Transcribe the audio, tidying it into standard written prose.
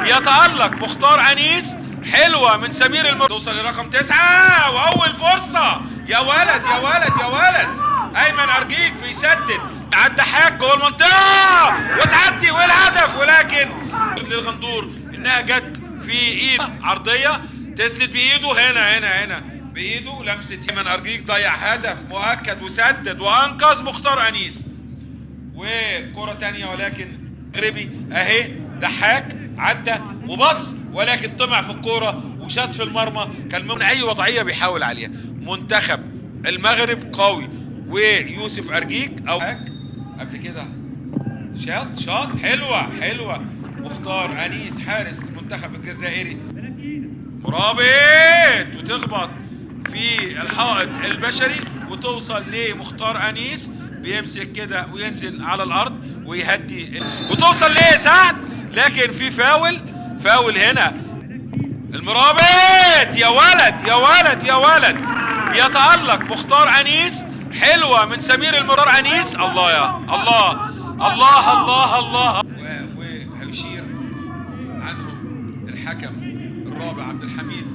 بيتألق مختار أنيس، حلوة من سمير المرابط، توصل لرقم 9 وأول فرصة. يا ولد يا ولد يا ولد، أيمن أرجيك بيسدد على الدحاك جوه المنطقة وتعدي والهدف، ولكن للغندور إنها جت في إيد عرضية، تسند بإيده هنا بإيده، لمسة أيمن أرجيك ضيع هدف مؤكد وسدد وأنقذ مختار أنيس. وكرة تانية ولكن مغربي اهي، دحاك عدى وبص ولكن طمع في الكوره وشاط في المرمى، كان من اي وضعيه بيحاول عليها. منتخب المغرب قوي، ويوسف ارجيك او قبل كده شاط حلوه مختار انيس حارس المنتخب الجزائري، مرابط وتخبط في الحائط البشري وتوصل لمختار انيس، بيمسك كده وينزل على الارض ويهدي وتوصل لسعد، لكن في فاول هنا. المرابط يا ولد يا ولد يا ولد، بيتألق مختار انيس، حلوة من سمير المرابط انيس. الله يا الله الله الله الله. وهيشير عنهم الحكم الرابع عبد الحميد.